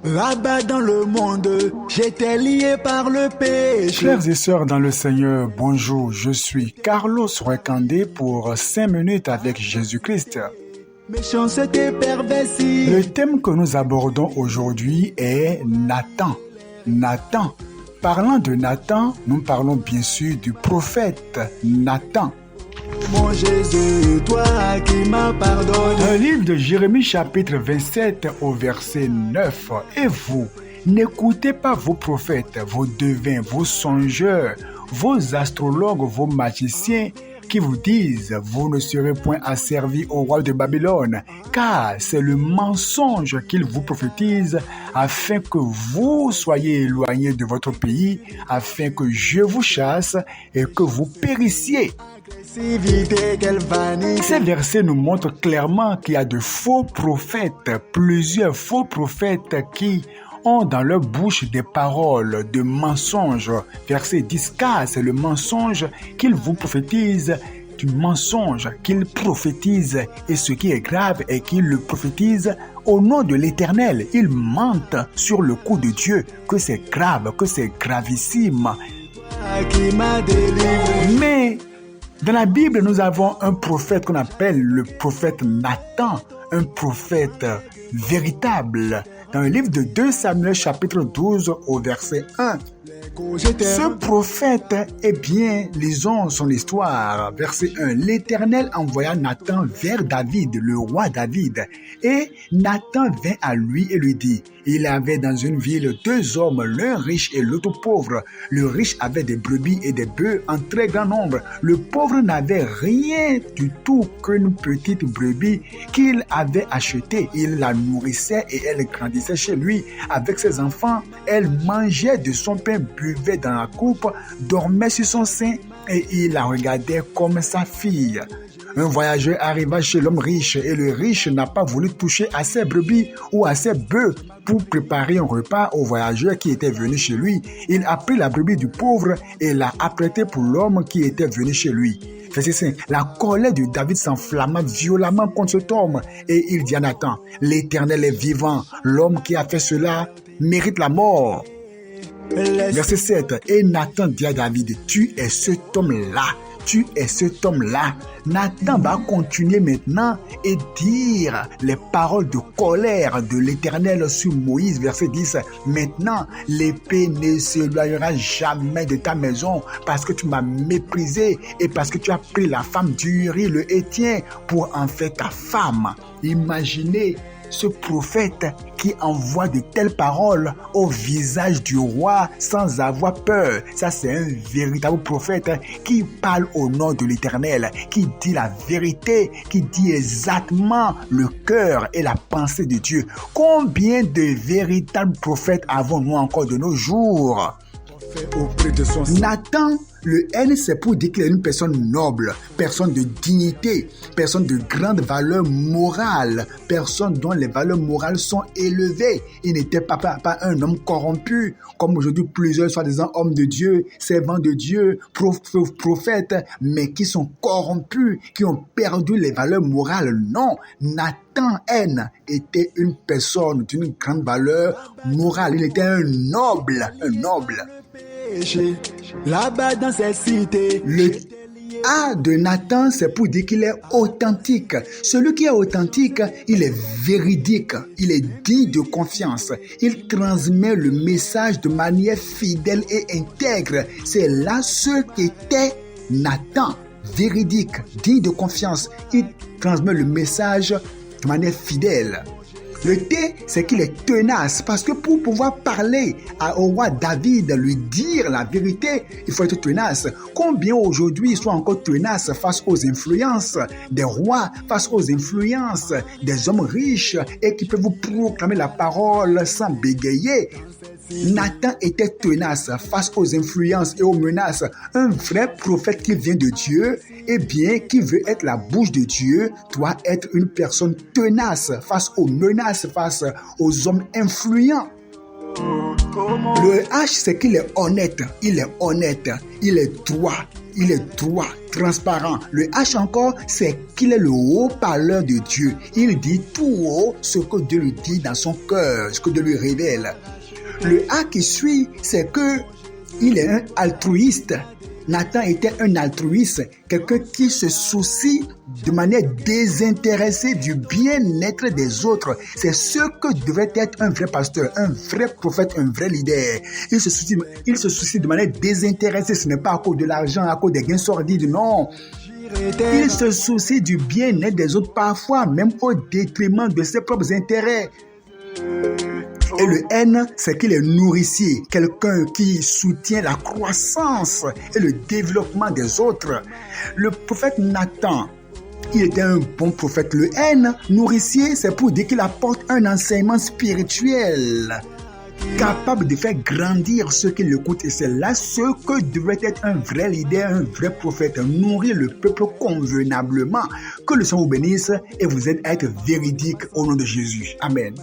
Là-bas dans le monde, j'étais lié par le péché. Frères et sœurs dans le Seigneur, bonjour, je suis Carlos Rekandé pour 5 minutes avec Jésus-Christ. Méchanceté, perversie. Le thème que nous abordons aujourd'hui est Nathan. Nathan. Parlant de Nathan, nous parlons bien sûr du prophète Nathan. Mon Jésus, toi qui m'as pardonné. Un livre de Jérémie chapitre 27 au verset 9. Et vous, n'écoutez pas vos prophètes, vos devins, vos songeurs, vos astrologues, vos magiciens qui vous disent, vous ne serez point asservis au roi de Babylone, car c'est le mensonge qu'ils vous prophétisent, afin que vous soyez éloignés de votre pays, afin que je vous chasse et que vous périssiez. Ces versets nous montrent clairement qu'il y a de faux prophètes, plusieurs faux prophètes qui ont dans leur bouche des paroles de mensonges. Verset 10, car c'est le mensonge qu'ils vous prophétisent, du mensonge qu'ils prophétisent. Et ce qui est grave est qu'ils le prophétisent au nom de l'Éternel. Ils mentent sur le coup de Dieu, que c'est grave, que c'est gravissime. Mais dans la Bible, nous avons un prophète qu'on appelle le prophète Nathan, un prophète véritable. Dans le livre de 2 Samuel chapitre 12 au verset 1, ce prophète, lisons son histoire. Verset 1. L'Éternel envoya Nathan vers David, le roi David. Et Nathan vint à lui et lui dit, il avait dans une ville 2 hommes, l'un riche et l'autre pauvre. Le riche avait des brebis et des bœufs en très grand nombre. Le pauvre n'avait rien du tout qu'une petite brebis qu'il avait achetée. Il la nourrissait et elle grandissait chez lui avec ses enfants. Elle mangeait de son pain, buvait dans la coupe, dormait sur son sein et il la regardait comme sa fille. Un voyageur arriva chez l'homme riche et le riche n'a pas voulu toucher à ses brebis ou à ses bœufs pour préparer un repas au voyageur qui était venu chez lui. Il a pris la brebis du pauvre et l'a apprêtée pour l'homme qui était venu chez lui. Verset 5. La colère de David s'enflamma violemment contre cet homme et il dit à Nathan, l'Éternel est vivant, l'homme qui a fait cela mérite la mort. Verset 7. Et Nathan dit à David, tu es cet homme-là. Tu es cet homme-là. Nathan va continuer maintenant et dire les paroles de colère de l'Éternel sur Moïse. Verset 10. Maintenant, l'épée ne s'éloignera jamais de ta maison parce que tu m'as méprisé et parce que tu as pris la femme d'Uri le Héthien pour en faire ta femme. Imaginez ce prophète qui envoie de telles paroles au visage du roi sans avoir peur. Ça, c'est un véritable prophète qui parle au nom de l'Éternel, qui dit la vérité, qui dit exactement le cœur et la pensée de Dieu. Combien de véritables prophètes avons-nous encore de nos jours? Nathan, le N, c'est pour dire qu'il est une personne noble, personne de dignité, personne de grande valeur morale, personne dont les valeurs morales sont élevées. Il n'était pas un homme corrompu, comme aujourd'hui plusieurs soi-disant hommes de Dieu, servants de Dieu, prophètes, mais qui sont corrompus, qui ont perdu les valeurs morales. Non, Nathan N était une personne d'une grande valeur morale. Il était un noble. Là-bas dans cette cité. Le A de Nathan, c'est pour dire qu'il est authentique. Celui qui est authentique, il est véridique, il est digne de confiance. Il transmet le message de manière fidèle et intègre. C'est là ce qu'était Nathan, véridique, digne de confiance. Il transmet le message de manière fidèle. Le T, c'est qu'il est tenace, parce que pour pouvoir parler au roi David, lui dire la vérité, il faut être tenace. Combien aujourd'hui sont encore tenaces face aux influences des rois, face aux influences des hommes riches et qui peuvent vous proclamer la parole sans bégayer? Nathan était tenace face aux influences et aux menaces. Un vrai prophète qui vient de Dieu, qui veut être la bouche de Dieu, doit être une personne tenace face aux menaces, face aux hommes influents. Le H, c'est qu'il est honnête, il est droit, transparent. Le H encore, c'est qu'il est le haut-parleur de Dieu. Il dit tout haut ce que Dieu lui dit dans son cœur, ce que Dieu lui révèle. Le A qui suit, c'est que il est un altruiste. Nathan était un altruiste, quelqu'un qui se soucie de manière désintéressée du bien-être des autres. C'est ce que devrait être un vrai pasteur, un vrai prophète, un vrai leader. Il se soucie de manière désintéressée. Ce n'est pas à cause de l'argent, à cause des gains sordides, non. Il se soucie du bien-être des autres, parfois même au détriment de ses propres intérêts. Et le N, c'est qu'il est nourricier, quelqu'un qui soutient la croissance et le développement des autres. Le prophète Nathan, il était un bon prophète. Le N, nourricier, c'est pour dire qu'il apporte un enseignement spirituel, capable de faire grandir ceux qui l'écoutent. Et c'est là ce que devrait être un vrai leader, un vrai prophète, nourrir le peuple convenablement. Que le Seigneur vous bénisse et vous aide à être véridique au nom de Jésus. Amen.